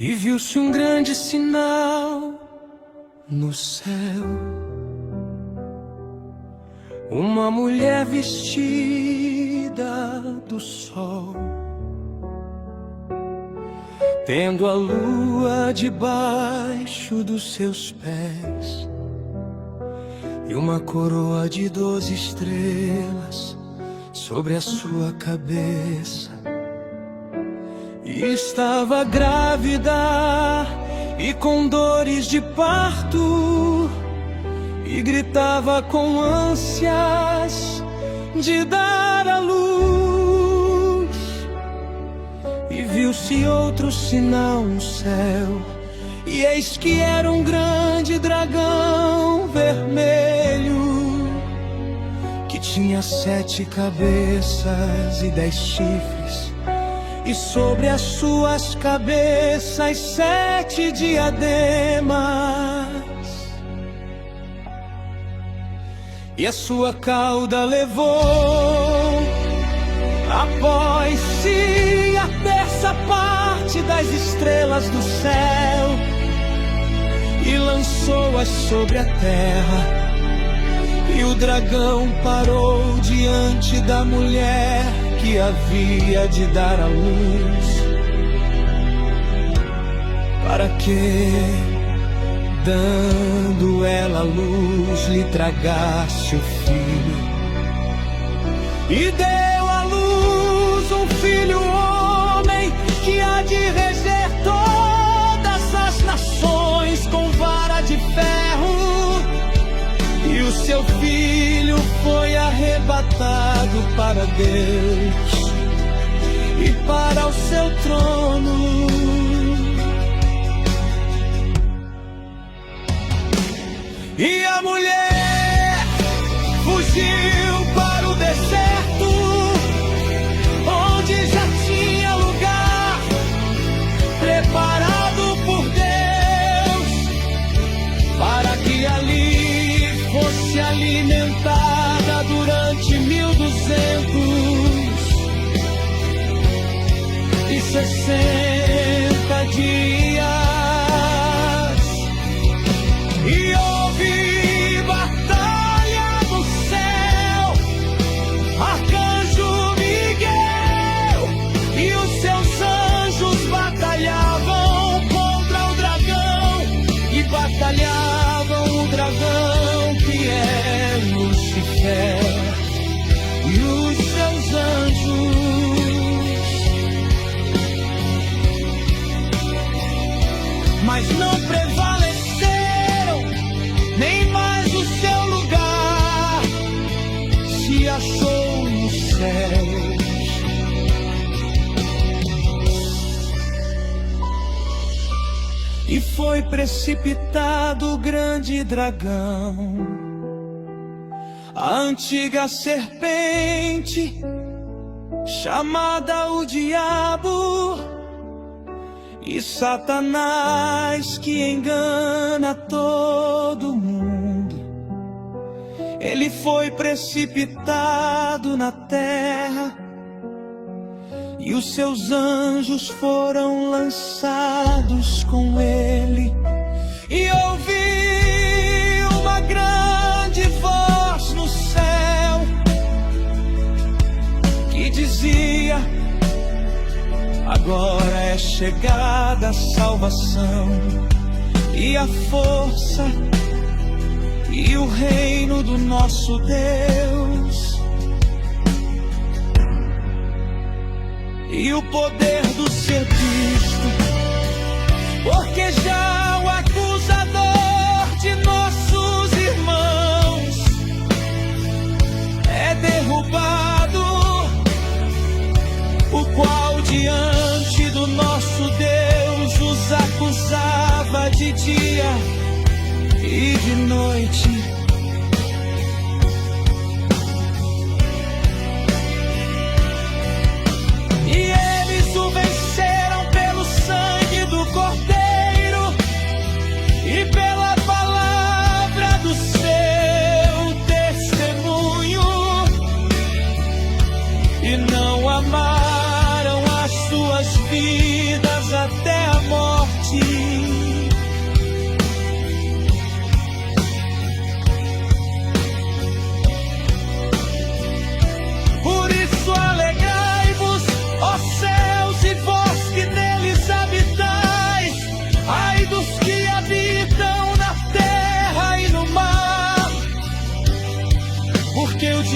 E viu-se um grande sinal no céu, uma mulher vestida do sol, tendo a lua debaixo dos seus pés, e uma coroa de 12 estrelas sobre a sua cabeça. E estava grávida e com dores de parto, e gritava com ânsias de dar à luz. E viu-se outro sinal no céu, e eis que era um grande dragão vermelho, que tinha 7 cabeças e 10 chifres, e sobre as suas cabeças 7 diademas. E a sua cauda levou após si a 10ª parte das estrelas do céu, e lançou-as sobre a terra. E o dragão parou diante da mulher que havia de dar à luz, para que, dando ela a luz, lhe tragasse o filho. E deu à luz um filho homem, que há de reger todas as nações com vara de ferro. E o seu filho foi arrebatado para Deus e para o seu trono. E a mulher fugiu para o deserto, onde já tinha lugar preparado por Deus, para que ali fosse alimentada durante 1260 dias. E houve batalha no céu, arcanjo Miguel e os seus anjos batalhavam contra o dragão, e batalhavam o dragão que é Lucifer e os seus anjos. Mas não prevaleceram, nem mais o seu lugar se achou no céu. E foi precipitado o grande dragão, a antiga serpente, chamada o diabo, e Satanás, que engana todo mundo. Ele foi precipitado na terra, e os seus anjos foram lançados com ele. E ouvi uma grande voz no céu, que dizia: agora é chegada a salvação, e a força, e o reino do nosso Deus, e o poder do ser Cristo, porque já o acusador de nossos irmãos é derrubado, o qual diante do nosso Deus os acusava de dia e de noite. E eles o venceram pelo sangue do Cordeiro e pela palavra do seu testemunho, e não amaram as suas vidas até a morte.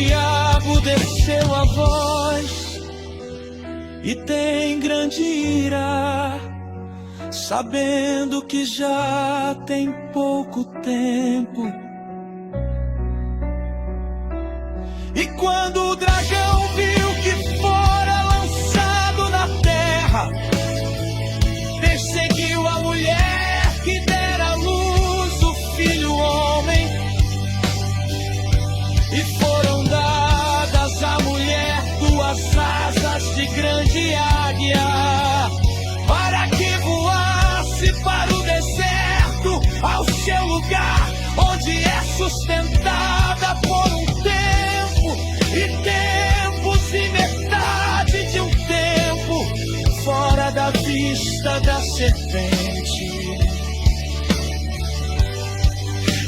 diabo desceu a voz e tem grande ira, sabendo que já tem pouco tempo. E quando o dragão viu que fora lançado na terra, perseguiu a mulher que dera à luz o filho homem, e foram dadas à mulher duas asas de grande águia, para que voasse para o deserto, ao seu lugar, onde é sustentada por um tempo, e tempos e metade de um tempo, fora da vista da serpente.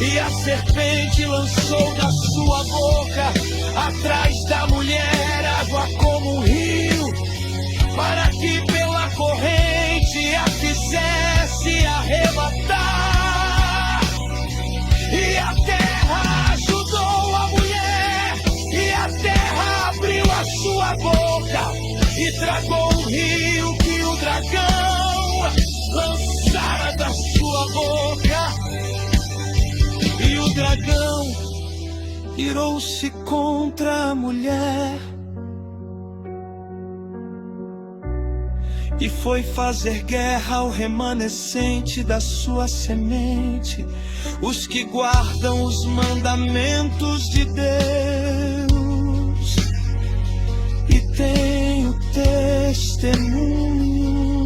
E a serpente lançou da sua boca, atrás da mulher, água como um rio, para que pela corrente a fizesse arrebatar. E a terra ajudou a mulher, e a terra abriu a sua boca, e tragou o rio que o dragão lançara da sua boca. E o dragão virou-se contra a mulher e foi fazer guerra ao remanescente da sua semente, os que guardam os mandamentos de Deus e têm o testemunho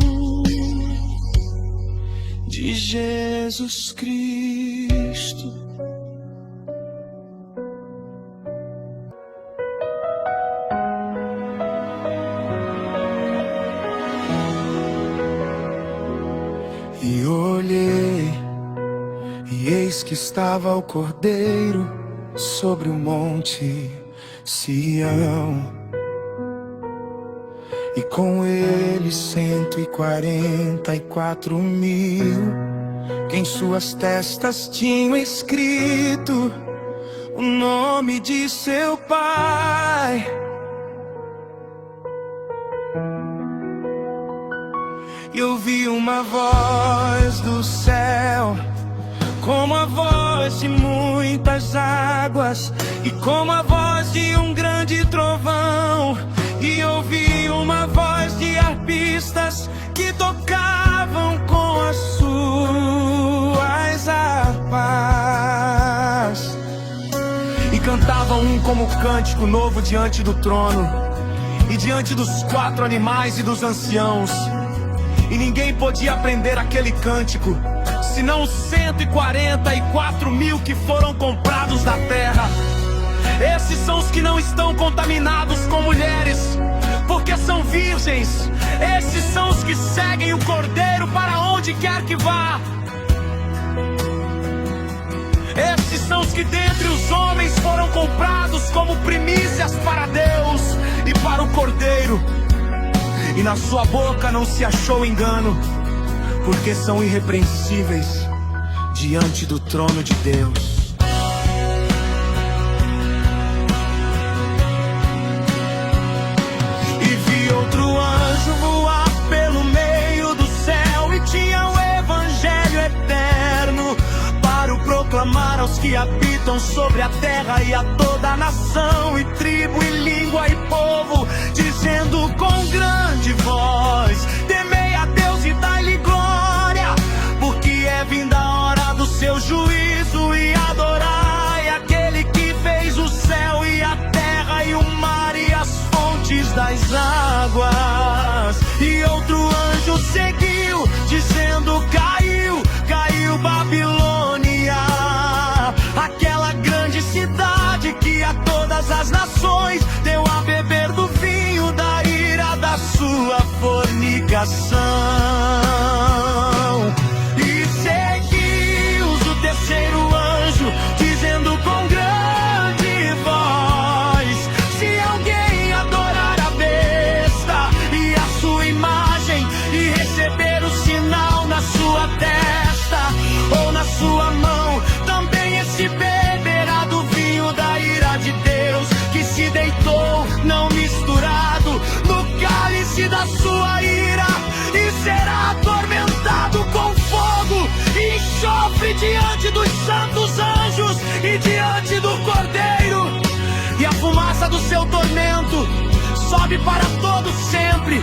de Jesus Cristo. E olhei, e eis que estava o Cordeiro sobre o monte Sião, e com ele 144.000, que em suas testas tinham escrito o nome de seu Pai. E ouvi uma voz do céu, como a voz de muitas águas, e como a voz de um grande trovão. E ouvi uma voz de arpistas que tocavam com as suas harpas, e cantavam um como cântico novo diante do trono, e diante dos 4 animais e dos anciãos. E ninguém podia aprender aquele cântico, senão os 144.000 que foram comprados da terra. Esses são os que não estão contaminados com mulheres, porque são virgens. Esses são os que seguem o Cordeiro para onde quer que vá. Esses são os que dentre os homens foram comprados como primícias para Deus e para o Cordeiro. E na sua boca não se achou engano, porque são irrepreensíveis diante do trono de Deus. E vi outro anjo voar pelo meio do céu, e tinha o evangelho eterno para o proclamar aos que habitam sobre a terra, e a toda a nação, e tribo, e língua, e povo, dizendo com grande voz: temei a Deus e dai-lhe glória, porque é vinda a hora do seu juízo, e adorai aquele que fez o céu e a terra e o mar e as fontes das águas. E outro anjo seguiu, dizendo: caiu, caiu Babilônia, aquela grande cidade que a todas as nações deu a beber do vinho da ira da sua fornicação. E seguiu-os o terceiro anjo, dizendo com grande voz: se alguém adorar a besta e a sua imagem, e receber o sinal na sua testa ou na sua mão, também esse beberá do vinho da ira de Deus, que treme diante do Cordeiro, e a fumaça do seu tormento sobe para todo sempre.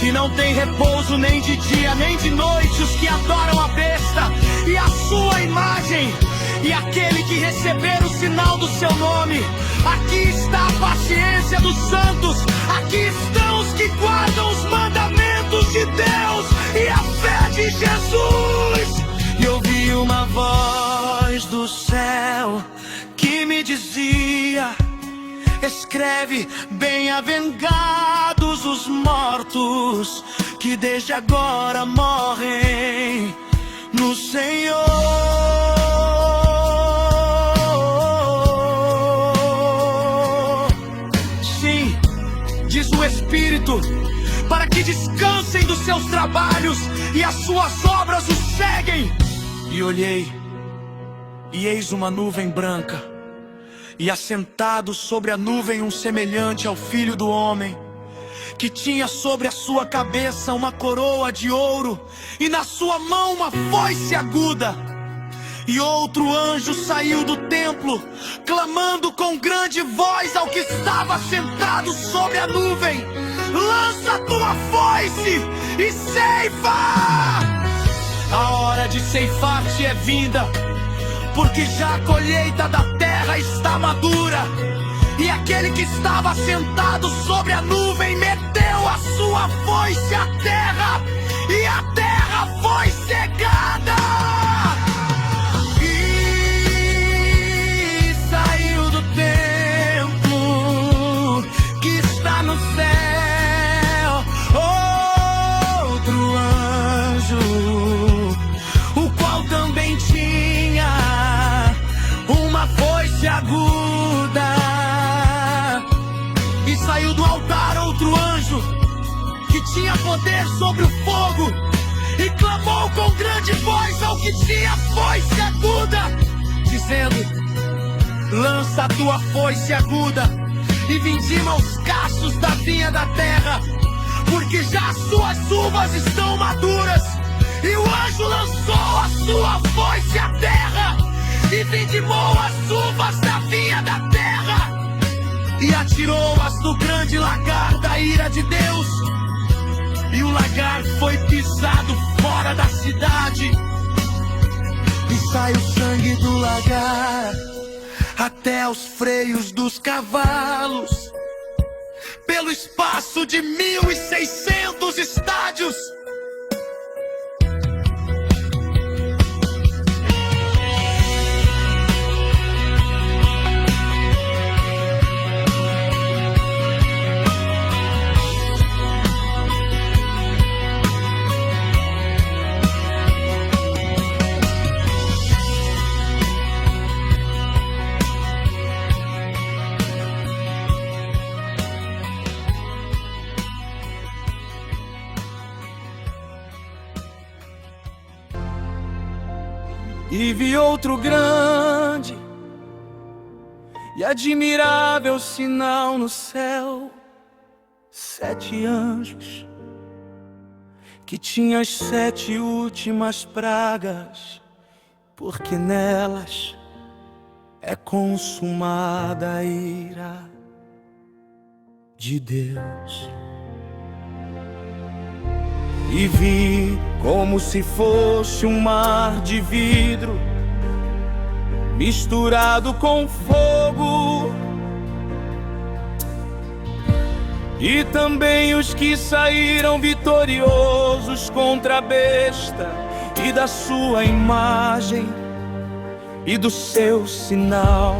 E não tem repouso nem de dia nem de noite os que adoram a besta e a sua imagem, e aquele que receber o sinal do seu nome. Aqui está a paciência dos santos, aqui estão os que guardam os mandamentos de Deus e a fé de Jesus. E ouvi uma voz do céu que me dizia: escreve, bem-aventurados os mortos que desde agora morrem no Senhor. Sim, diz o Espírito, para que descansem dos seus trabalhos e as suas obras os seguem. E olhei, e eis uma nuvem branca, e assentado sobre a nuvem um semelhante ao Filho do Homem, que tinha sobre a sua cabeça uma coroa de ouro, e na sua mão uma foice aguda. E outro anjo saiu do templo, clamando com grande voz ao que estava sentado sobre a nuvem: lança a tua foice e ceifa! A hora de ceifar-te é vinda, porque já a colheita da terra está madura. E aquele que estava sentado sobre a nuvem meteu a sua foice à terra, e a terra foi cegada. E saiu do templo que está no céu outro anjo, o qual também tinha uma foice aguda. E saiu do altar outro anjo que tinha poder sobre o fogo, e clamou com grande voz ao que tinha foice aguda, dizendo: lança a tua foice aguda e vindima os cachos da vinha da terra, porque já as suas uvas estão maduras. E o anjo lançou a sua foice à terra e vindimou as uvas da vinha da terra, e atirou-as no grande lagar da ira de Deus. E o lagar foi pisado fora da cidade, e sai o sangue do lagar até os freios dos cavalos, pelo espaço de 1.600 estádios. E vi outro grande e admirável sinal no céu: 7 anjos que tinham as 7 últimas pragas, porque nelas é consumada a ira de Deus. E vi como se fosse um mar de vidro misturado com fogo, e também os que saíram vitoriosos contra a besta e da sua imagem e do seu sinal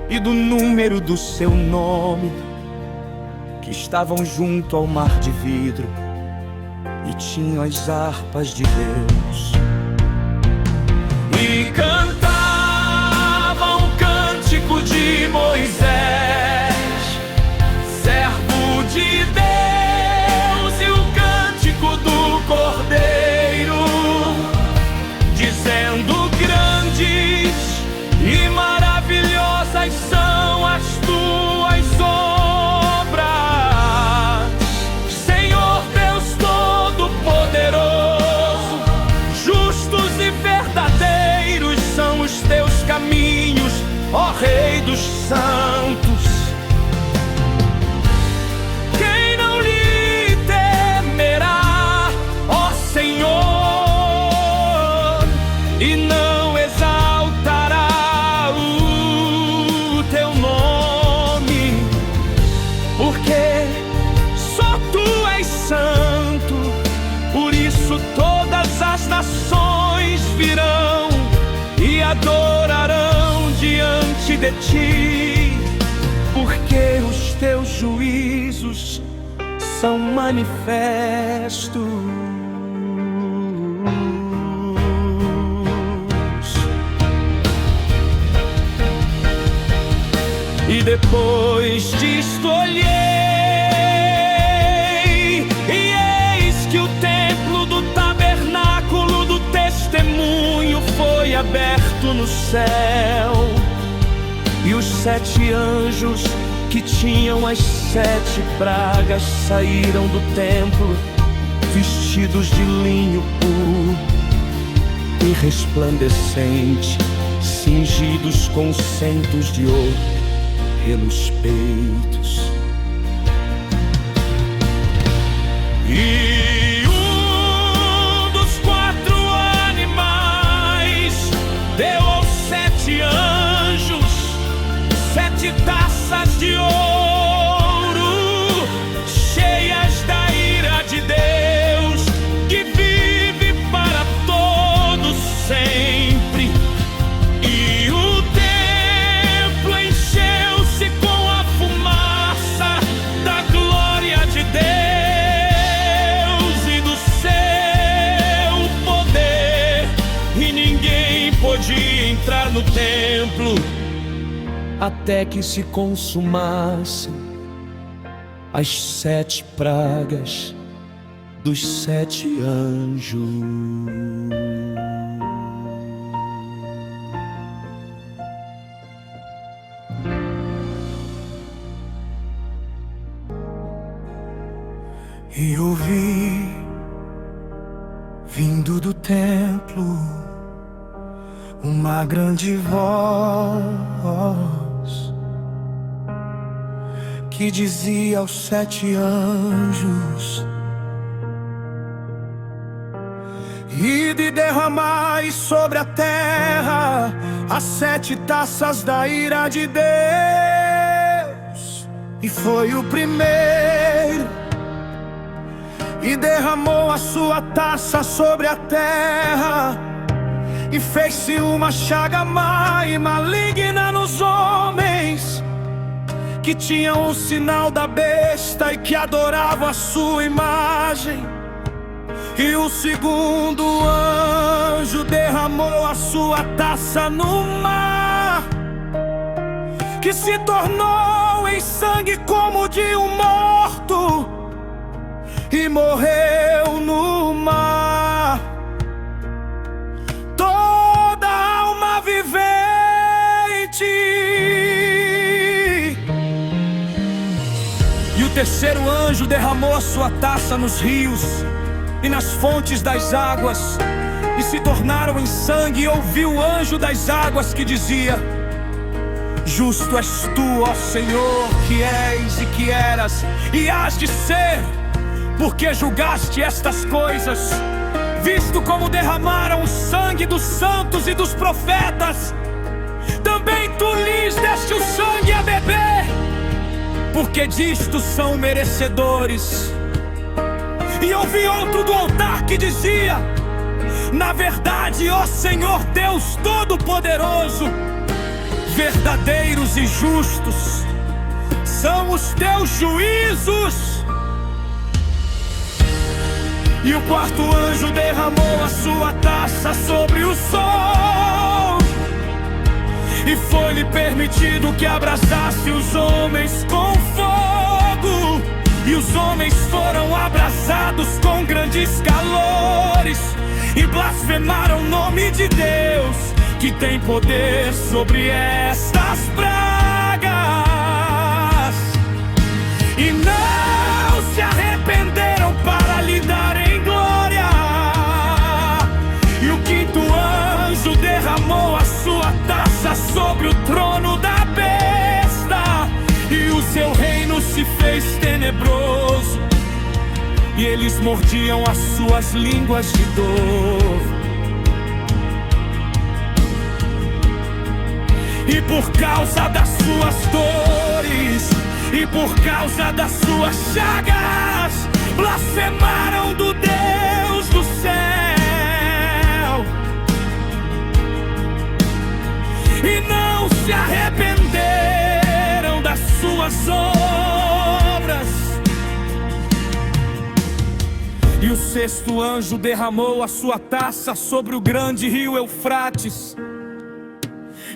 e do número do seu nome, que estavam junto ao mar de vidro e tinham as harpas de Deus, e cantavam o cântico de Moisés, servo de Deus, e o cântico do Cordeiro, dizendo: grandes e maravilhosas são as tuas obras, Senhor Deus Todo-Poderoso. Justos e verdadeiros são os teus caminhos, santos. Quem não lhe temerá, ó Senhor, e não exaltará o teu nome, porque só tu és santo. Por isso todas as nações virão e adorarão diante de ti, porque os teus juízos são manifestos. E depois disto olhei, e eis que o templo do tabernáculo do testemunho foi aberto no céu, e os 7 anjos que tinham as 7 pragas saíram do templo, vestidos de linho puro e resplandecente, cingidos com centos de ouro pelos peitos. E um dos 4 animais deu aos 7 anjos 7 taças de ouro, cheias da ira de Deus, que vive para todo sempre. E o templo encheu-se com a fumaça da glória de Deus e do seu poder, e ninguém podia entrar no templo até que se consumassem as 7 pragas dos 7 anjos. E ouvi, vindo do templo, uma grande voz que dizia aos 7 anjos: ide e derramai sobre a terra as 7 taças da ira de Deus. E foi o primeiro, e derramou a sua taça sobre a terra, e fez-se uma chaga má e maligna nos homens que tinham o sinal da besta e que adoravam a sua imagem. E o segundo anjo derramou a sua taça no mar, que se tornou em sangue como de um morto, e morreu no mar toda alma vivente. E o terceiro anjo derramou a sua taça nos rios e nas fontes das águas, e se tornaram em sangue. E ouvi o anjo das águas que dizia: justo és tu, ó Senhor, que és e que eras e hás de ser, porque julgaste estas coisas, visto como derramaram o sangue dos santos e dos profetas. Também tu lhes deste o sangue a beber, porque disto são merecedores. E ouvi outro do altar que dizia: na verdade, ó Senhor Deus Todo-Poderoso, verdadeiros e justos são os teus juízos. E o quarto anjo derramou a sua taça sobre o sol, e foi-lhe permitido que abrasasse os homens com fogo. E os homens foram abrasados com grandes calores, e blasfemaram o nome de Deus, que tem poder sobre estas pragas. E não se arrependeram para lhe darem glória. E o quinto anjo derramou a sua taça sobre o trono da besta, se fez tenebroso, e eles mordiam as suas línguas de dor. E por causa das suas dores, e por causa das suas chagas, blasfemaram do Deus do céu, e não se arrependeram das suas obras. E o sexto anjo derramou a sua taça sobre o grande rio Eufrates,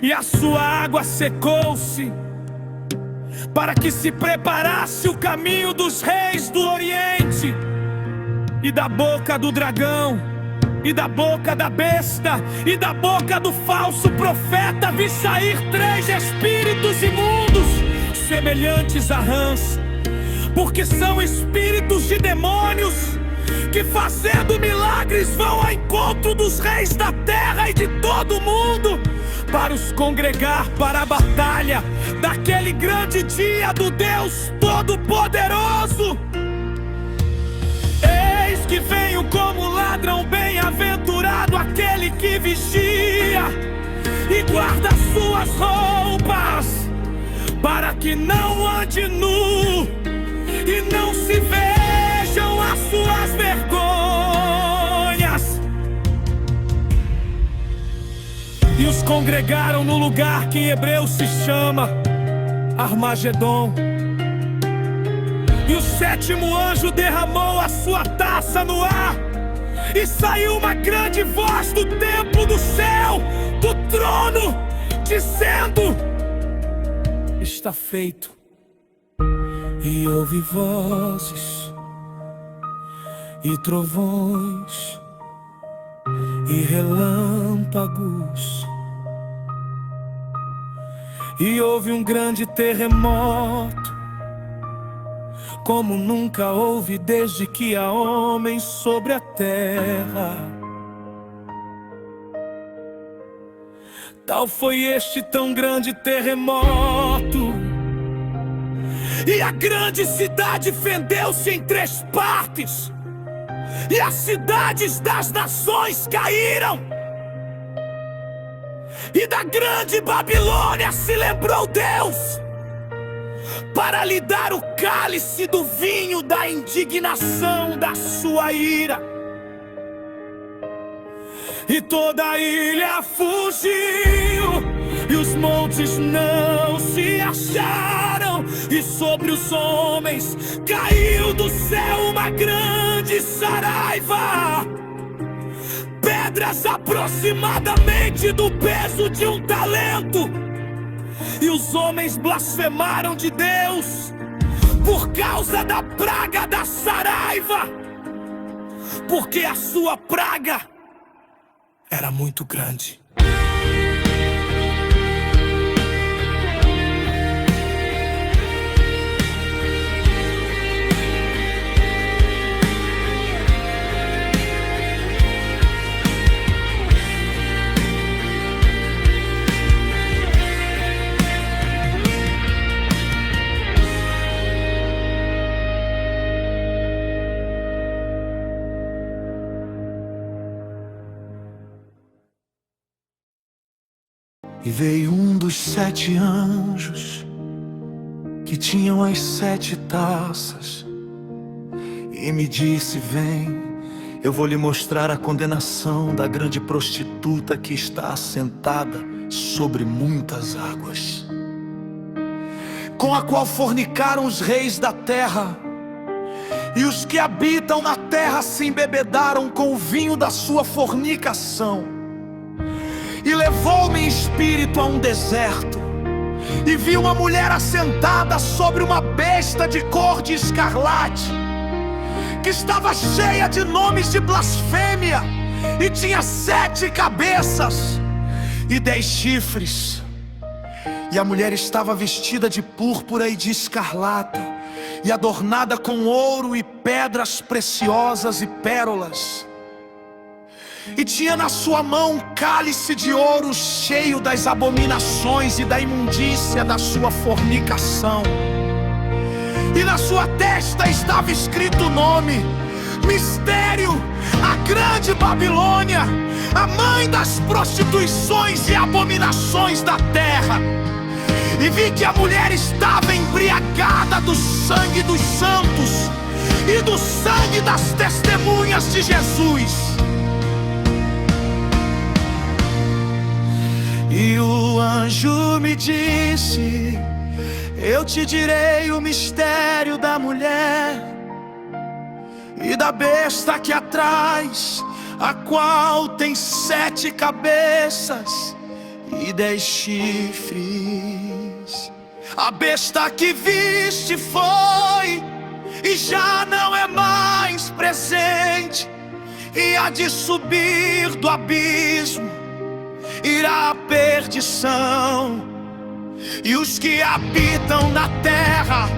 e a sua água secou-se, para que se preparasse o caminho dos reis do Oriente. E da boca do dragão, e da boca da besta, e da boca do falso profeta vi sair 3 espíritos imundos, semelhantes a rãs, porque são espíritos de demônios, que fazendo milagres vão ao encontro dos reis da terra e de todo o mundo, para os congregar para a batalha daquele grande dia do Deus Todo-Poderoso. Eis que venho como ladrão, bem-aventurado aquele que vigia e guarda suas roupas, para que não ande nu e não se vejam as suas vergonhas. E os congregaram no lugar que em hebreu se chama Armagedon. E o sétimo anjo derramou a sua taça no ar, e saiu uma grande voz do templo do céu, do trono, dizendo: está feito. E ouvi vozes e trovões e relâmpagos, e houve um grande terremoto, como nunca houve desde que há homens sobre a terra. Tal foi este tão grande terremoto, e a grande cidade fendeu-se em 3 partes, e as cidades das nações caíram. E da grande Babilônia se lembrou Deus, para lhe dar o cálice do vinho da indignação da sua ira. E toda a ilha fugiu, e os montes não se acharam, e sobre os homens caiu do céu uma grande saraiva, pedras aproximadamente do peso de um talento. E os homens blasfemaram de Deus por causa da praga da saraiva, porque a sua praga era muito grande. E veio um dos 7 anjos que tinham as 7 taças, e me disse: vem, eu vou lhe mostrar a condenação da grande prostituta que está assentada sobre muitas águas, com a qual fornicaram os reis da terra, e os que habitam na terra se embebedaram com o vinho da sua fornicação. E levou-me em espírito a um deserto, e vi uma mulher assentada sobre uma besta de cor de escarlate, que estava cheia de nomes de blasfêmia, e tinha 7 cabeças e 10 chifres. E a mulher estava vestida de púrpura e de escarlata, e adornada com ouro e pedras preciosas e pérolas. E tinha na sua mão um cálice de ouro cheio das abominações e da imundícia da sua fornicação. e na sua testa estava escrito o nome: Mistério, a grande Babilônia, a mãe das prostituições e abominações da terra. E vi que a mulher estava embriagada do sangue dos santos e do sangue das testemunhas de Jesus. E o anjo me disse: eu te direi o mistério da mulher e da besta que a traz, a qual tem 7 cabeças e 10 chifres. A besta que viste foi e já não é mais presente, e há de subir do abismo, irá à perdição. E os que habitam na terra,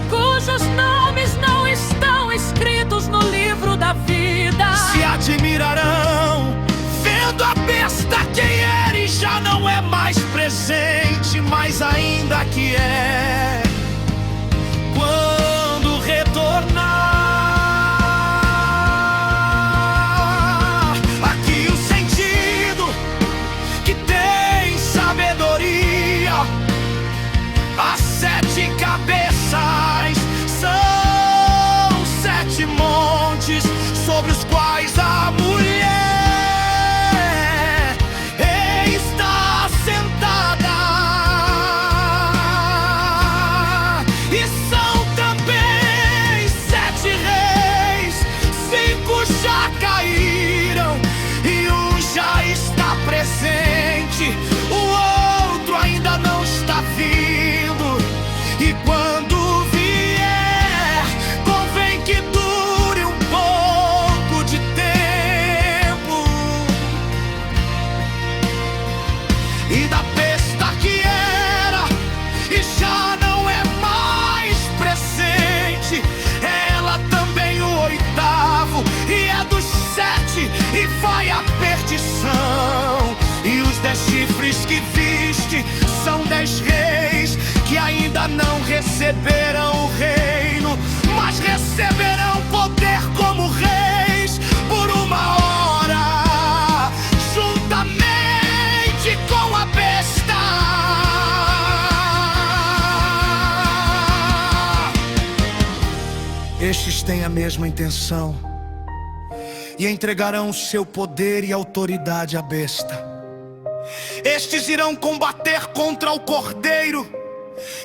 cujos nomes não estão escritos no livro da vida, se admirarão vendo a besta quem era e já não é mais presente, mas ainda que é. Quando retornar, aqui o sentido que tem sabedoria. As 7 cabeças são 7 montes sobre os quais a mulher está sentada. E são também 7 reis, 5 já caíram e um já está presente, o outro ainda não está vindo. E quando vier, convém que dure um pouco de tempo. E da besta que era e já não é mais presente, ela também o 8º, e é dos 7 e vai à perdição. E os 10 chifres que viste são 10 reis que ainda não receberam o reino, mas receberão poder como reis por uma hora, juntamente com a besta. Estes têm a mesma intenção e entregarão o seu poder e autoridade à besta. Estes irão combater contra o Cordeiro,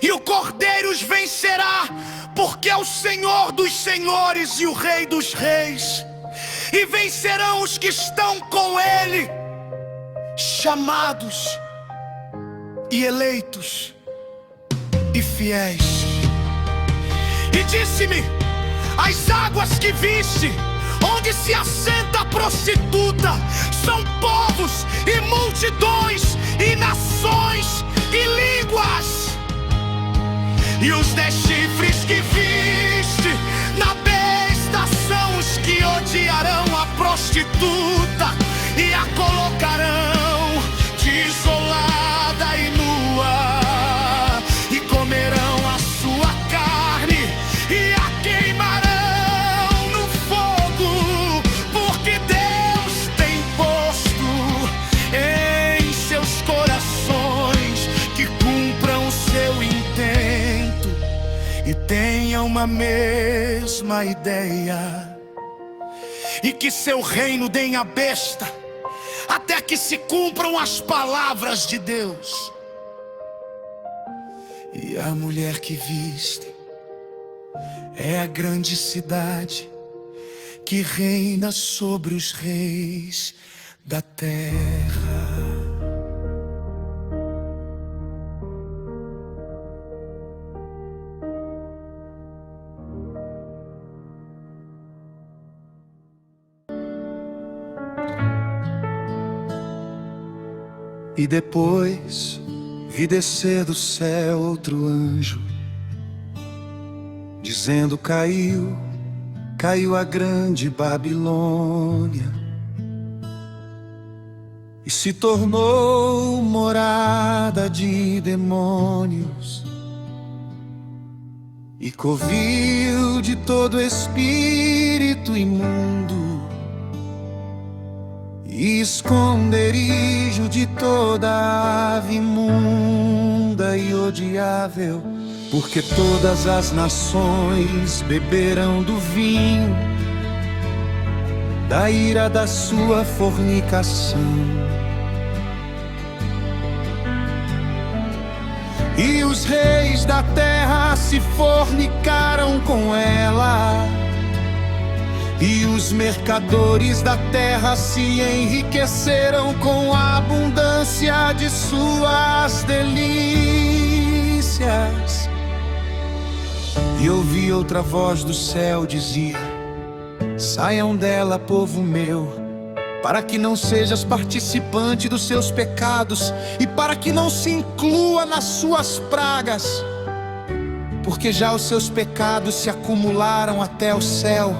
e o Cordeiro os vencerá, porque é o Senhor dos senhores e o Rei dos reis. E vencerão os que estão com ele, chamados e eleitos e fiéis. E disse-me: as águas que viste, onde se assenta a prostituta, são povos e multidões e nações e línguas. E os 10 chifres que viste na besta são os que odiarão a prostituta e a colocarão desolada e nua, e comerão a sua carne e a queimarão no fogo, porque Deus tem posto em seus corações que cumpram o seu intento e tenham uma mesma ideia, e que seu reino dê a besta até que se cumpram as palavras de Deus. E a mulher que viste é a grande cidade que reina sobre os reis da terra. E depois vi descer do céu outro anjo, dizendo: caiu a grande Babilônia, e se tornou morada de demônios e covil de todo espírito imundo, e esconderijo de toda ave imunda e odiável, porque todas as nações beberão do vinho da ira da sua fornicação. E os reis da terra se fornicaram com ela, e os mercadores da terra se enriqueceram com a abundância de suas delícias. E ouvi outra voz do céu dizia: saiam dela, povo meu, para que não sejas participante dos seus pecados, e para que não se inclua nas suas pragas, porque já os seus pecados se acumularam até o céu,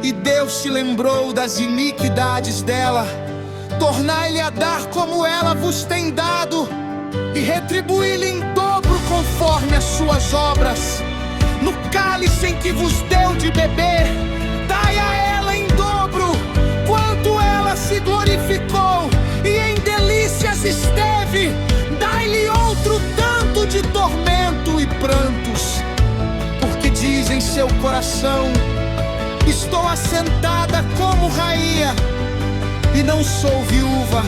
e Deus se lembrou das iniquidades dela. Tornai-lhe a dar como ela vos tem dado, e retribuí-lhe em dobro conforme as suas obras. No cálice em que vos deu de beber, dai a ela em dobro quanto ela se glorificou e em delícias esteve. Dai-lhe outro tanto de tormento e prantos, porque diz em seu coração: estou assentada como rainha, e não sou viúva,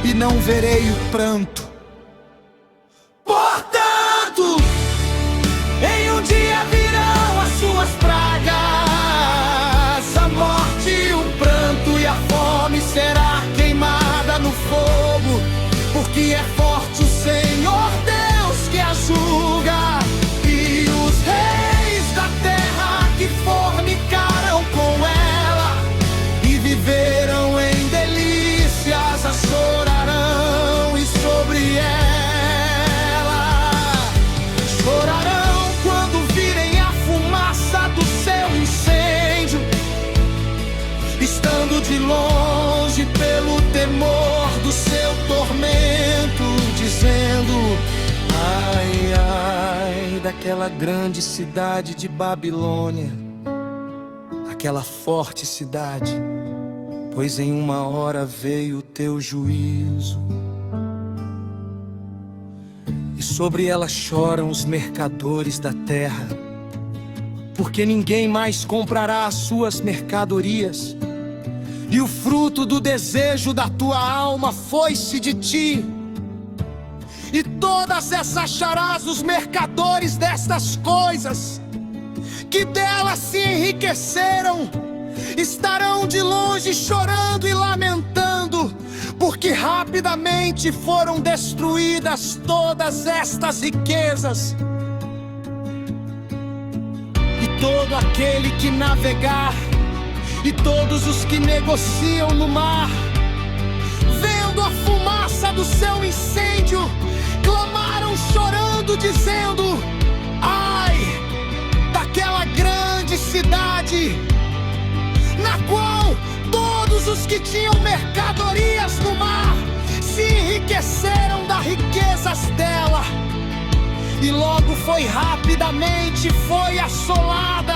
e não verei o pranto. Portanto, em um dia virão as suas pragas, a morte, o pranto e a fome será queimada no fogo, porque é forte o Senhor Deus que a julga. E os reis da terra que fornicaram com ela e viveram em delícias a chorarão, e sobre ela chorarão quando virem a fumaça do seu incêndio, estando de longe pelo temor do seu tormento, dizendo: ai, ai, daquela grande cidade de Babilônia, aquela forte cidade, pois em uma hora veio o teu juízo. E sobre ela choram os mercadores da terra, porque ninguém mais comprará as suas mercadorias, e o fruto do desejo da tua alma foi-se de ti. E todas essas acharás os mercadores destas coisas, que delas se enriqueceram, estarão de longe chorando e lamentando, porque rapidamente foram destruídas todas estas riquezas. E todo aquele que navegar, e todos os que negociam no mar, vendo a fumaça do seu incêndio, clamaram chorando, dizendo: ai, daquela grande cidade, na qual todos os que tinham mercadorias no mar se enriqueceram das riquezas dela, e logo rapidamente foi assolada.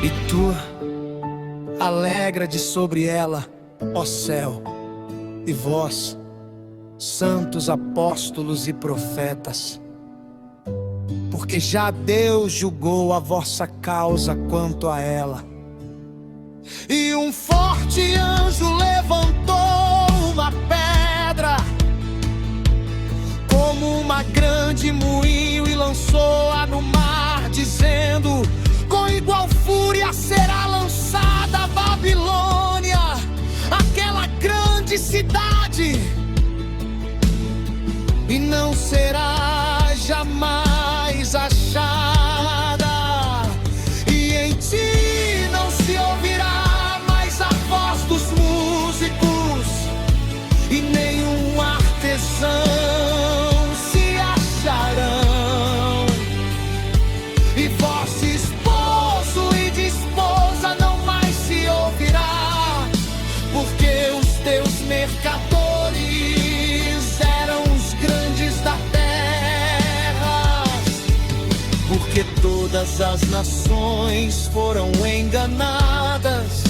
E tu alegra-te sobre ela, ó céu, e vós, santos apóstolos e profetas, porque já Deus julgou a vossa causa quanto a ela. E um forte anjo levantou uma pedra como uma grande moinho e lançou-a no mar, dizendo: com igual fúria será lançada a Babilônia, aquela grande cidade, e não será jamais achada. E em ti não se ouvirá mais a voz dos músicos, e nenhum artesão se acharão. E voz esposo e de esposa não mais se ouvirá, porque os teus mercadores eram os grandes da terra. porque todas as nações foram enganadas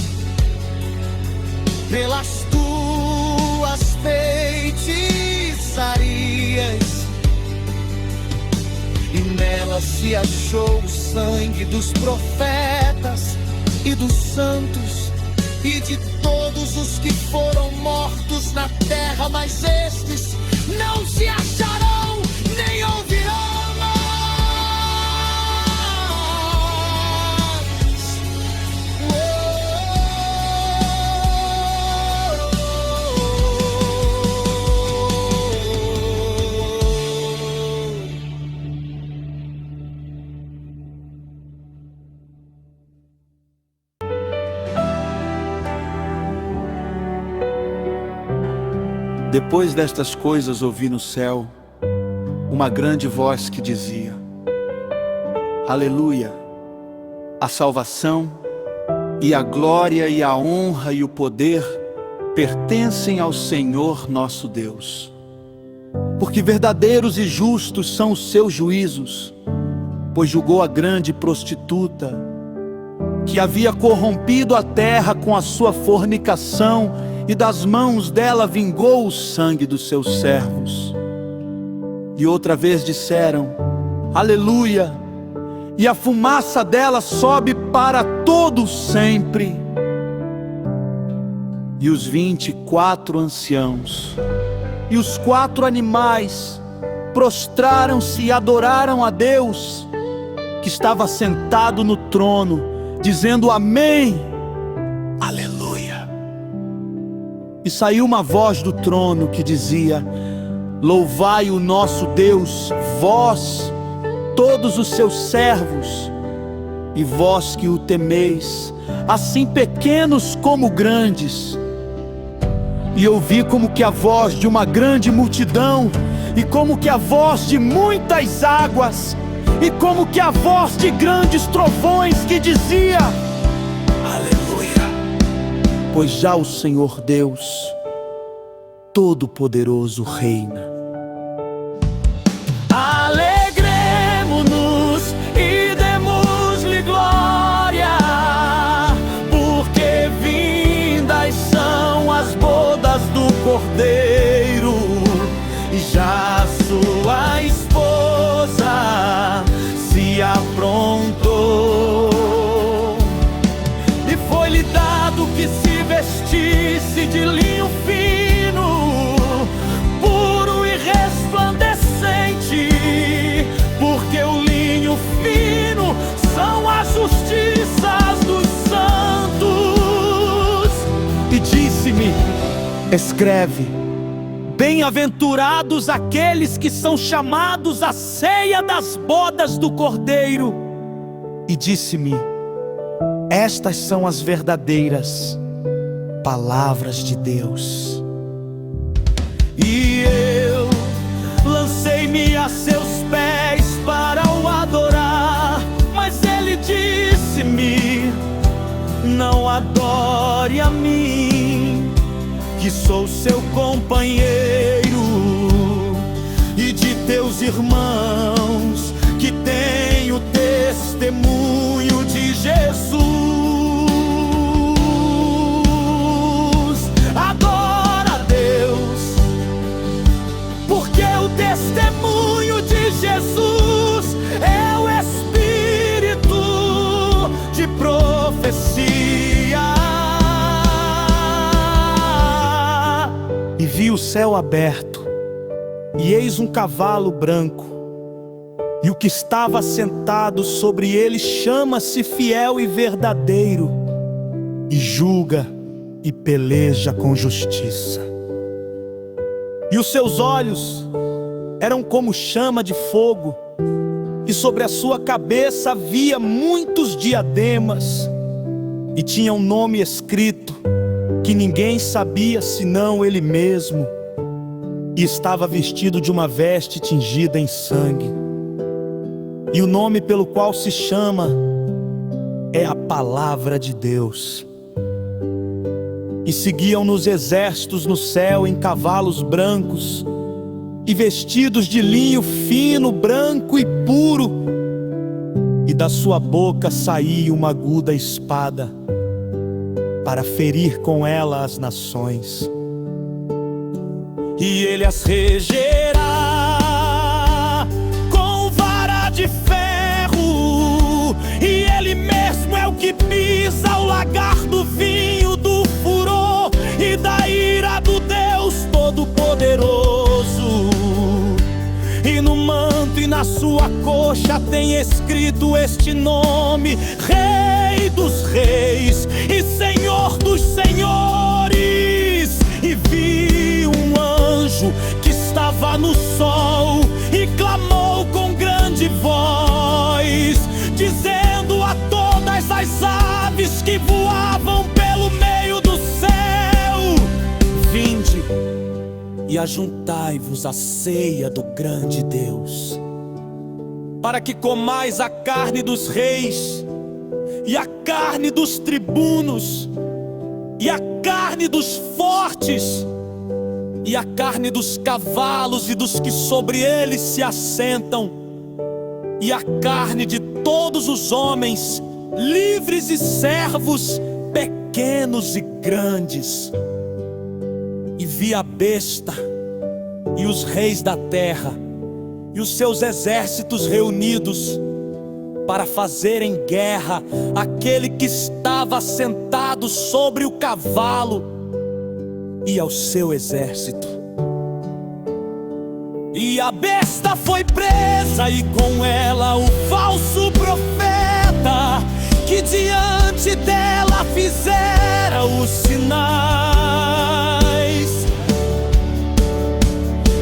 pelas tuas feitiçarias, e nela se achou o sangue dos profetas e dos santos e de todos os que foram mortos na terra, mas estes não se acharão nem ouvirão mais. Depois destas coisas ouvi no céu uma grande voz que dizia: Aleluia! A salvação e a glória e a honra e o poder pertencem ao Senhor nosso Deus. Porque verdadeiros e justos são os seus juízos, pois julgou a grande prostituta, que havia corrompido a terra com a sua fornicação, e das mãos dela vingou o sangue dos seus servos. E outra vez disseram: Aleluia! E a fumaça dela sobe para todo sempre. E os 24 anciãos e os 4 animais prostraram-se e adoraram a Deus, que estava sentado no trono, dizendo: Amém, Aleluia. E saiu uma voz do trono que dizia: Louvai o nosso Deus, vós, todos os seus servos, e vós que o temeis, assim pequenos como grandes. E ouvi como que a voz de uma grande multidão, e como que a voz de muitas águas, e como que a voz de grandes trovões que dizia: pois já o Senhor Deus Todo-Poderoso reina. Alegremo-nos e demos-lhe glória, porque vindas são as bodas do Cordeiro, e já sua esposa se aprontou, e foi-lhe dado que se vestisse de linho fino, puro e resplandecente, porque o linho fino são as justiças dos santos. E disse-me: Escreve: Bem-aventurados aqueles que são chamados à ceia das bodas do Cordeiro. E disse-me: Estas são as verdadeiras palavras de Deus. E eu lancei-me a seus pés para o adorar, mas ele disse-me: Não adore a mim, que sou seu companheiro, e de teus irmãos, que tenho testemunho de Jesus. Adora a Deus, porque o testemunho de Jesus é o espírito de profecia. E vi o céu aberto, e eis um cavalo branco, e o que estava sentado sobre ele chama-se Fiel e Verdadeiro, e julga e peleja com justiça. E os seus olhos eram como chama de fogo, e sobre a sua cabeça havia muitos diademas, e tinha um nome escrito que ninguém sabia senão ele mesmo, e estava vestido de uma veste tingida em sangue. E o nome pelo qual se chama é a Palavra de Deus. E seguiam-nos exércitos no céu em cavalos brancos, e vestidos de linho fino, branco e puro, da sua boca saía uma aguda espada, para ferir com ela as nações. E ele as regerá com vara de ferro, e ele mesmo é o que pisa o lagar do vinho do furor e da ira do Deus Todo-Poderoso. E no manto e na sua coxa tem escrito este nome: Rei dos Reis e Senhor dos Senhores. E vi um anjo que estava no sol e clamou com grande voz, dizendo a todas as aves que voavam pelo meio do céu: vinde e ajuntai-vos à ceia do grande Deus, para que comais a carne dos reis, e a carne dos tribunos, e a carne dos fortes, e a carne dos cavalos e dos que sobre eles se assentam, e a carne de todos os homens, livres e servos, pequenos e grandes. E vi a besta e os reis da terra e os seus exércitos reunidos para fazerem guerra àquele que estava sentado sobre o cavalo e ao seu exército. E a besta foi presa, e com ela o falso profeta, que diante dela fizera os sinais,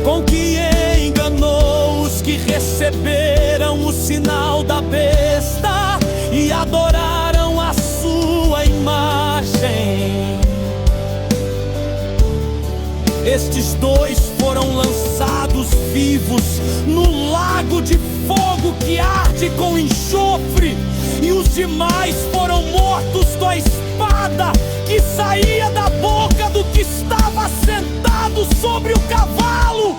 com que enganou os que receberam o sinal da besta e adoraram a sua imagem. Estes dois foram lançados vivos no lago de fogo que arde com enxofre, e os demais foram mortos com a espada que saía da boca do que estava sentado sobre o cavalo.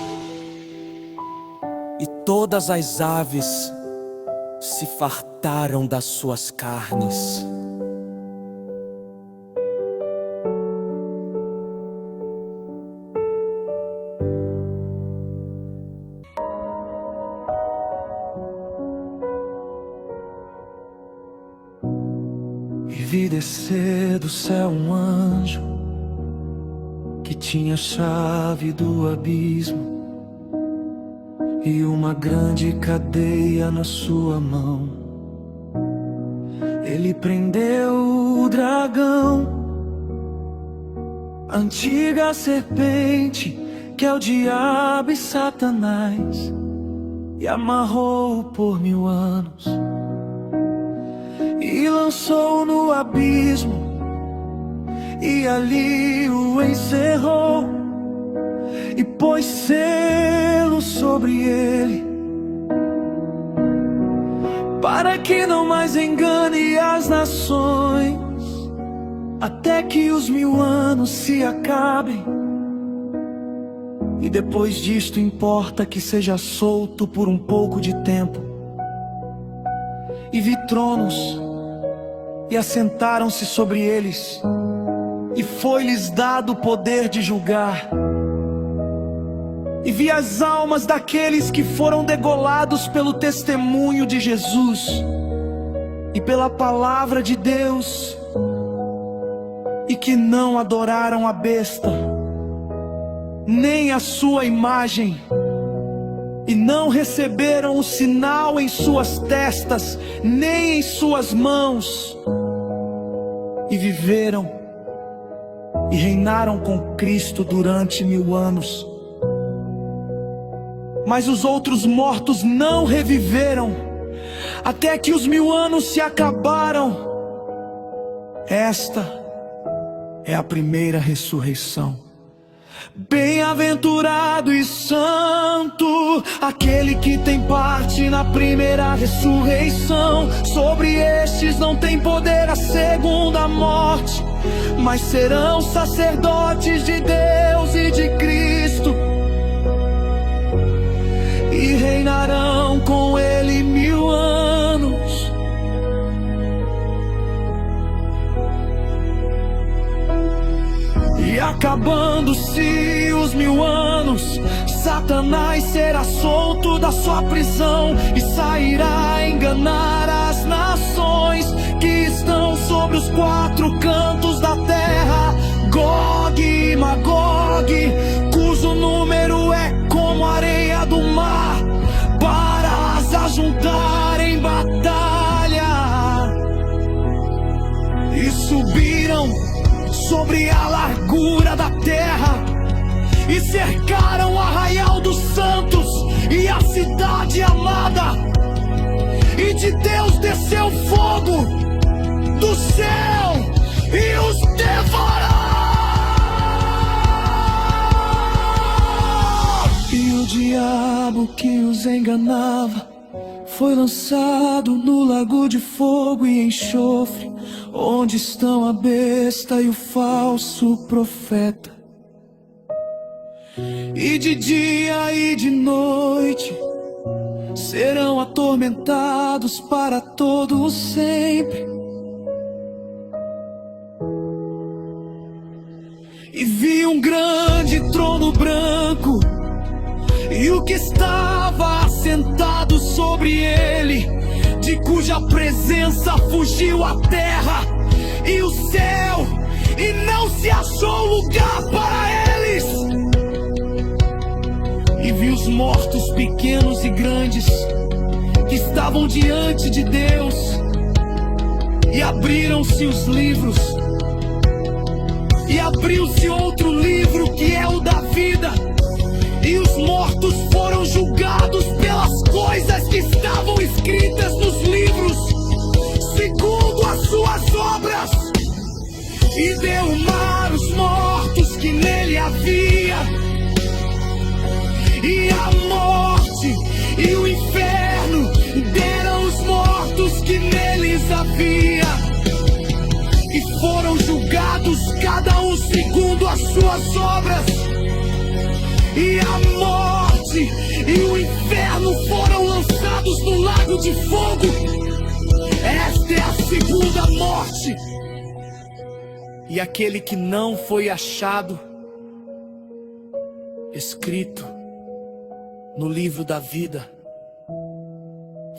E todas as aves se fartaram das suas carnes. E vi descer do céu um anjo que tinha a chave do abismo e uma grande cadeia na sua mão. Ele prendeu o dragão, a antiga serpente, que é o diabo e Satanás, e amarrou-o por 1000 anos e lançou-o no abismo, e ali o encerrou e pôs selo sobre ele, para que não mais engane as nações, até que os 1000 anos se acabem. E depois disto importa que seja solto por um pouco de tempo. E vi tronos, e assentaram-se sobre eles, e foi-lhes dado o poder de julgar. E vi as almas daqueles que foram degolados pelo testemunho de Jesus e pela palavra de Deus, e que não adoraram a besta, nem a sua imagem, e não receberam o sinal em suas testas, nem em suas mãos, e viveram e reinaram com Cristo durante 1000 anos. Mas os outros mortos não reviveram, até que os 1000 anos se acabaram. Esta é a primeira ressurreição. Bem-aventurado e santo aquele que tem parte na primeira ressurreição. Sobre estes não tem poder a segunda morte, mas serão sacerdotes de Deus e de Cristo, e reinarão com ele 1000 anos. Satanás será solto da sua prisão e sairá a enganar as nações que estão sobre os quatro cantos da terra. Gog e Magog, cujo número é como a areia do mar, para as ajuntar em batalha. E subiram sobre a largura da terra e cercaram o arraial dos santos e a cidade amada. E de Deus desceu fogo do céu e os devorou. E o diabo que os enganava foi lançado no lago de fogo e enxofre, onde estão a besta e o falso profeta. E de dia e de noite serão atormentados para todo o sempre. E vi um grande trono branco e o que estava assentado sobre ele, de cuja presença fugiu a terra e o céu, e não se achou lugar para eles. E vi os mortos pequenos e grandes que estavam diante de Deus, e abriram-se os livros, e abriu-se outro livro que é o da vida, e os mortos foram julgados pelas coisas que estavam escritas nos livros, segundo as suas obras. E deu o mar os mortos que nele havia, e a morte e o inferno deram os mortos que neles havia, e foram julgados cada um segundo as suas obras. E a morte e o inferno foram lançados no lago de fogo. Esta é a segunda morte. E aquele que não foi achado escrito no livro da vida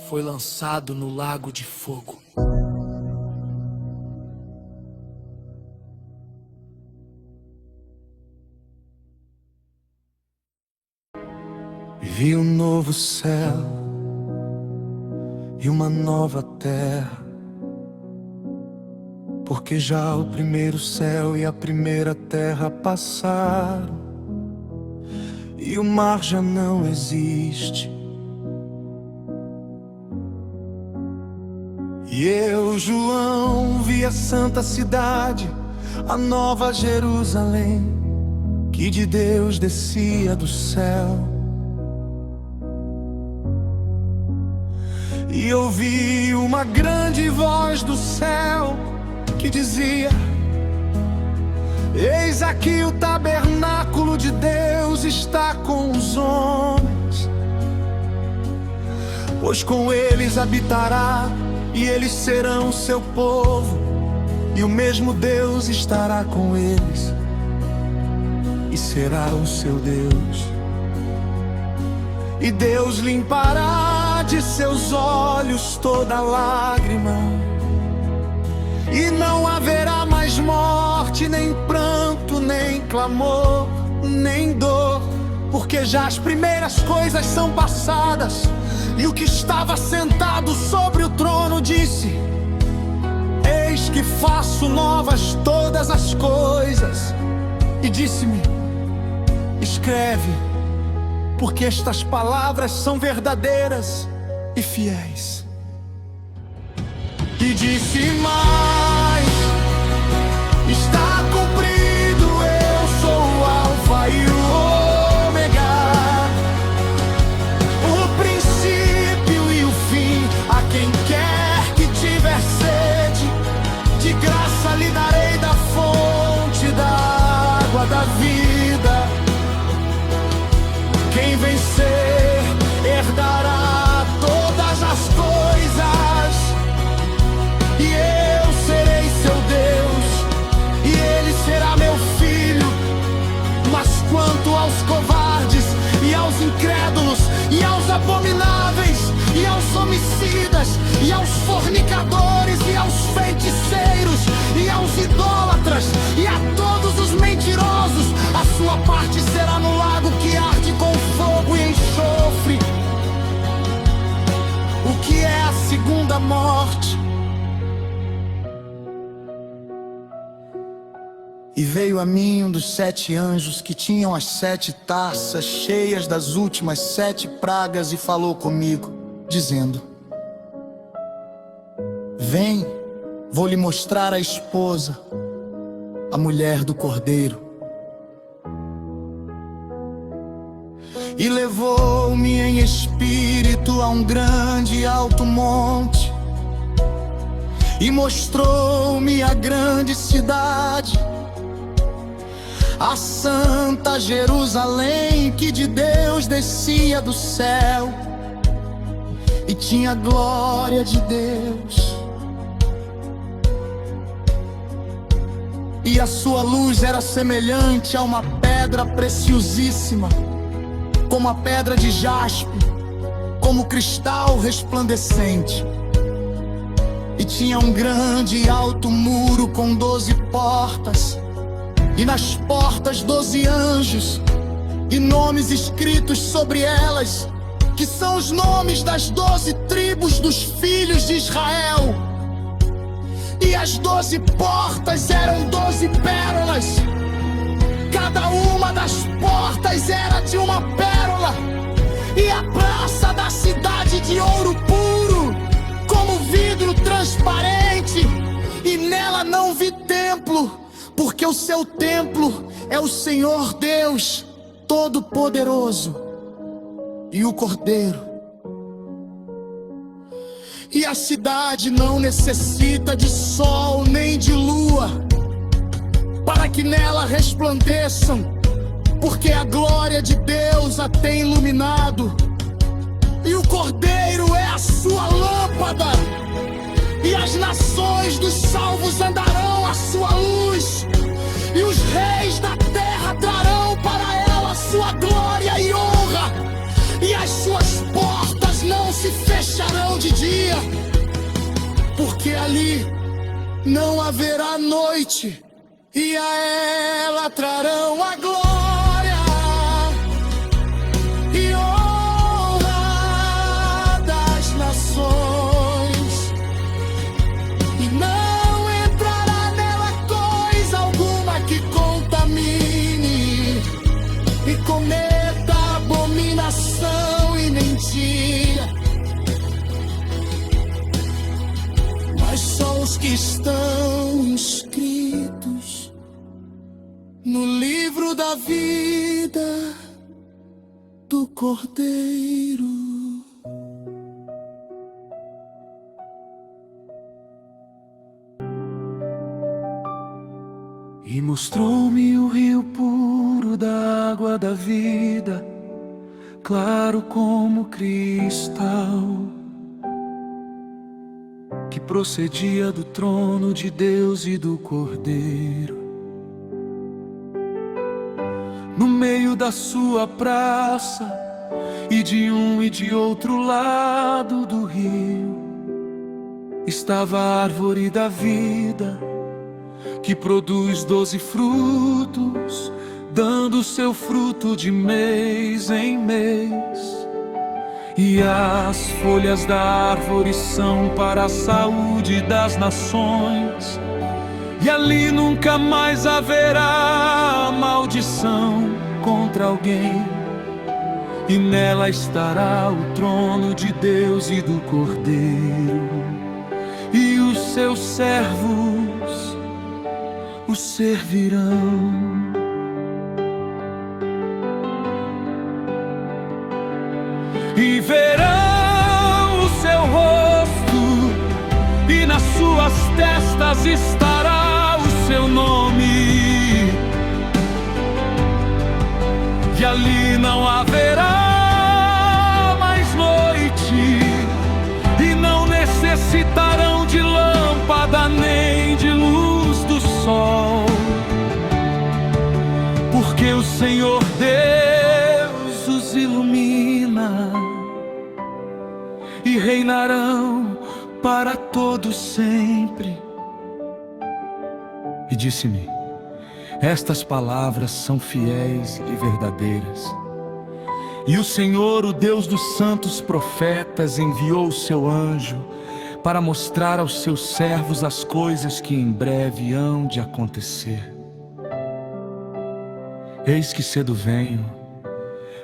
foi lançado no lago de fogo. Vi um novo céu e uma nova terra, porque já o primeiro céu e a primeira terra passaram, e o mar já não existe. E eu, João, vi a santa cidade, a nova Jerusalém, que de Deus descia do céu. E ouvi uma grande voz do céu que dizia: eis aqui o tabernáculo de Deus está com os homens, pois com eles habitará, e eles serão seu povo, e o mesmo Deus estará com eles, e será o seu Deus. E Deus limpará de seus olhos toda lágrima, e não haverá mais morte, nem pranto, nem clamor, nem dor, porque já as primeiras coisas são passadas. E o que estava sentado sobre o trono disse: eis que faço novas todas as coisas. E disse-me: escreve, porque estas palavras são verdadeiras e fiéis. E disse mais: está cumprido, eu sou o Alfa e o Ômega, o princípio e o fim. A quem quer que tiver sede, de graça lhe darei da fonte da água da vida. Quem vencer herdará todas as coisas, e eu segunda morte. E veio a mim um dos 7 anjos que tinham as 7 taças cheias das últimas 7 pragas e falou comigo, dizendo: Vem, vou lhe mostrar a esposa, a mulher do Cordeiro. E levou-me em espírito a um grande e alto monte, e mostrou-me a grande cidade, a santa Jerusalém, que de Deus descia do céu, e tinha glória de Deus. E a sua luz era semelhante a uma pedra preciosíssima, como a pedra de jaspe, como cristal resplandecente. E tinha um grande e alto muro com 12 portas, e nas portas 12 anjos, e nomes escritos sobre elas, que são os nomes das 12 tribos dos filhos de Israel. E as 12 portas eram 12 pérolas, cada uma das portas era de uma pérola, e a praça da cidade de ouro puro, como vidro transparente, e nela não vi templo, porque o seu templo é o Senhor Deus Todo-Poderoso e o Cordeiro. E a cidade não necessita de sol nem de lua, para que nela resplandeçam, porque a glória de Deus a tem iluminado. E o Cordeiro é a sua lâmpada, e as nações dos salvos andarão à sua luz, e os reis da terra trarão para ela sua glória e honra, e as suas portas não se fecharão de dia, porque ali não haverá noite, e a ela trarão a glória e honra das nações, e não entrará nela coisa alguma que contamine e cometa abominação e mentira, mas só os que estão inscritos no livro da vida do Cordeiro. E mostrou-me o rio puro da água da vida, claro como cristal, que procedia do trono de Deus e do Cordeiro. No meio da sua praça, e de um e de outro lado do rio, estava a árvore da vida, que produz 12 frutos, dando seu fruto de mês em mês. E as folhas da árvore são para a saúde das nações, e ali nunca mais haverá maldição contra alguém, e nela estará o trono de Deus e do Cordeiro, e os seus servos o servirão. E verão o seu rosto, e nas suas testas estará o seu nome, e ali não haverá mais noite, e não necessitarão de lâmpada nem de luz do sol, porque o Senhor Deus os ilumina, e reinarão para todos sempre. E disse-me: estas palavras são fiéis e verdadeiras. E o Senhor, o Deus dos santos profetas, enviou o seu anjo para mostrar aos seus servos as coisas que em breve hão de acontecer. Eis que cedo venho.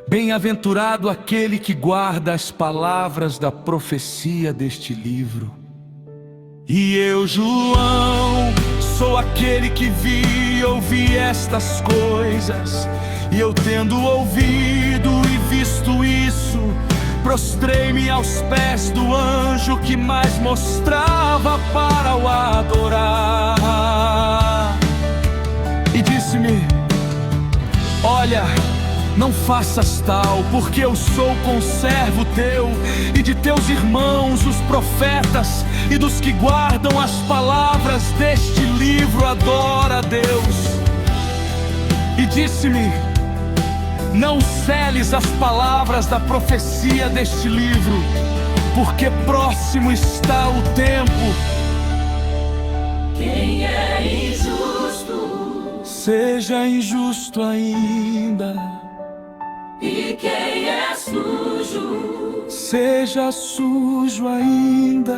Bem-aventurado aquele que guarda as palavras da profecia deste livro. E eu, João, sou aquele que vi e ouvi estas coisas. E eu, tendo ouvido e visto isso, prostrei-me aos pés do anjo que mais mostrava para o adorar. E disse-me: olha, não faças tal, porque eu sou conservo teu e de teus irmãos, os profetas, e dos que guardam as palavras deste livro. Adora a Deus. E disse-me: não seles as palavras da profecia deste livro, porque próximo está o tempo. Quem é injusto, seja injusto ainda. e quem é sujo, Seja sujo ainda.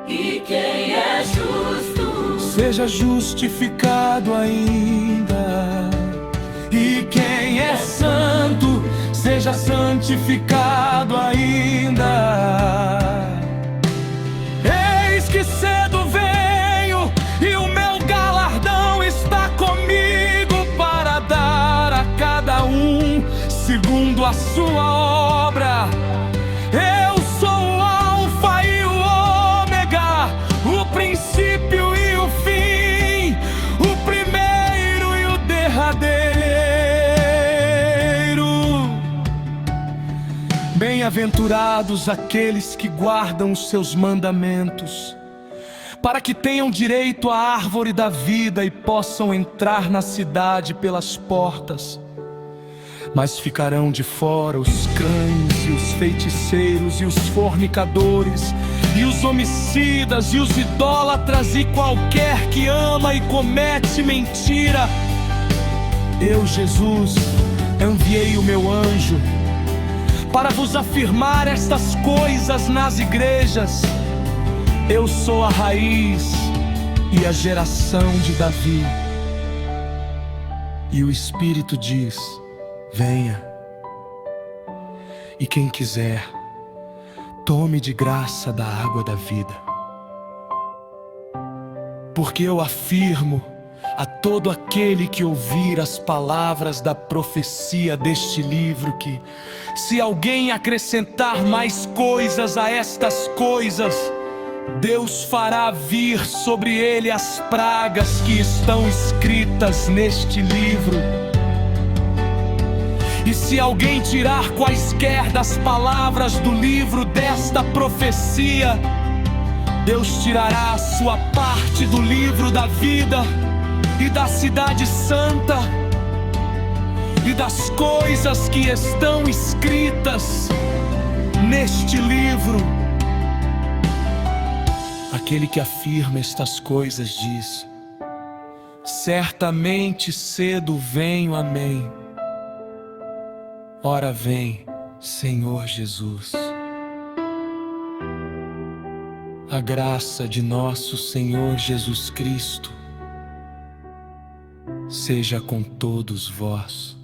e quem é justo, Seja justificado ainda. E quem é santo, seja santificado ainda. Eis que cedo venho, e o meu galardão está comigo, para dar a cada um segundo a sua obra. Eu sou o Alfa e o Ômega, o princípio e o fim, o primeiro e o derradeiro. Bem-aventurados aqueles que guardam os seus mandamentos, para que tenham direito à árvore da vida e possam entrar na cidade pelas portas. Mas ficarão de fora os cães e os feiticeiros e os fornicadores e os homicidas e os idólatras e qualquer que ama e comete mentira. Eu, Jesus, enviei o meu anjo para vos afirmar estas coisas nas igrejas. Eu sou a raiz e a geração de Davi. E o Espírito diz: venha. E quem quiser, tome de graça da água da vida. Porque eu afirmo a todo aquele que ouvir as palavras da profecia deste livro que, se alguém acrescentar mais coisas a estas coisas, Deus fará vir sobre ele as pragas que estão escritas neste livro. E se alguém tirar quaisquer das palavras do livro desta profecia, Deus tirará a sua parte do livro da vida e da cidade santa e das coisas que estão escritas neste livro. Aquele que afirma estas coisas diz: certamente cedo venho, amém. Ora vem, Senhor Jesus. A graça de nosso Senhor Jesus Cristo seja com todos vós.